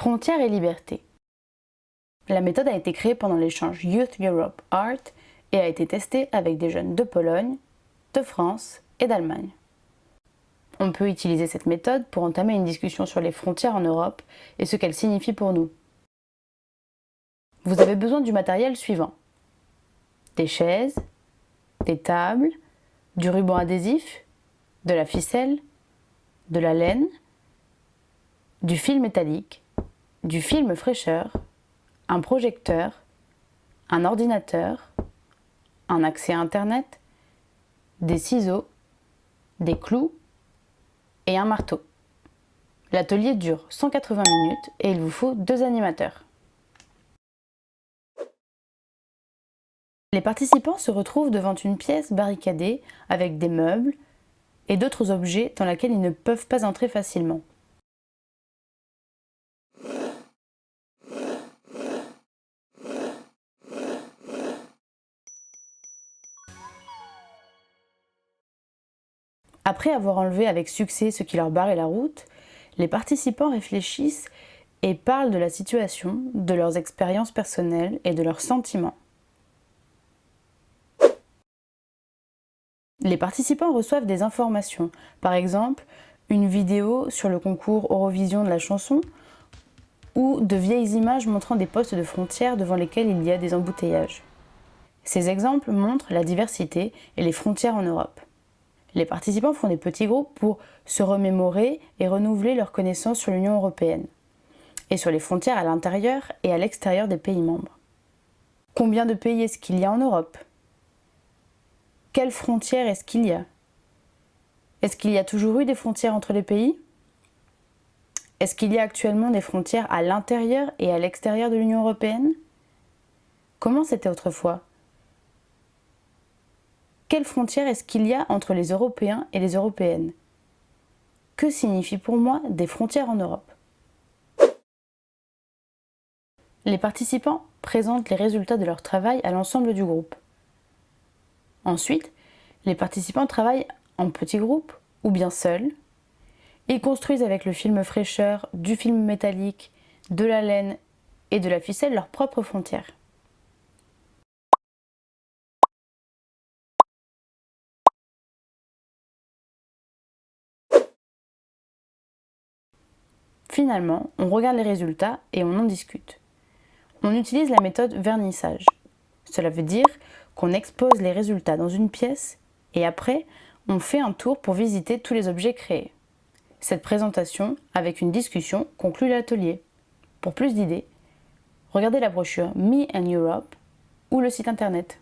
Frontières et liberté. La méthode a été créée pendant l'échange Youth Europe Art et a été testée avec des jeunes de Pologne, de France et d'Allemagne. On peut utiliser cette méthode pour entamer une discussion sur les frontières en Europe et ce qu'elles signifient pour nous. Vous avez besoin du matériel suivant: des chaises, des tables, du ruban adhésif, de la ficelle, de la laine, du fil métallique, du film fraîcheur, un projecteur, un ordinateur, un accès à Internet, des ciseaux, des clous et un marteau. L'atelier dure 180 minutes et il vous faut 2 animateurs. Les participants se retrouvent devant une pièce barricadée avec des meubles et d'autres objets dans laquelle ils ne peuvent pas entrer facilement. Après avoir enlevé avec succès ce qui leur barrait la route, les participants réfléchissent et parlent de la situation, de leurs expériences personnelles et de leurs sentiments. Les participants reçoivent des informations, par exemple une vidéo sur le concours Eurovision de la chanson ou de vieilles images montrant des postes de frontières devant lesquels il y a des embouteillages. Ces exemples montrent la diversité et les frontières en Europe. Les participants font des petits groupes pour se remémorer et renouveler leurs connaissances sur l'Union européenne et sur les frontières à l'intérieur et à l'extérieur des pays membres. Combien de pays est-ce qu'il y a en Europe ? Quelles frontières est-ce qu'il y a ? Est-ce qu'il y a toujours eu des frontières entre les pays ? Est-ce qu'il y a actuellement des frontières à l'intérieur et à l'extérieur de l'Union européenne ? Comment c'était autrefois ? Quelles frontières est-ce qu'il y a entre les Européens et les Européennes ? Que signifie pour moi des frontières en Europe ? Les participants présentent les résultats de leur travail à l'ensemble du groupe. Ensuite, les participants travaillent en petits groupes ou bien seuls. Ils construisent avec le film fraîcheur, du film métallique, de la laine et de la ficelle leurs propres frontières. Finalement, on regarde les résultats et on en discute. On utilise la méthode vernissage. Cela veut dire qu'on expose les résultats dans une pièce et après, on fait un tour pour visiter tous les objets créés. Cette présentation, avec une discussion, conclut l'atelier. Pour plus d'idées, regardez la brochure Me and Europe ou le site internet.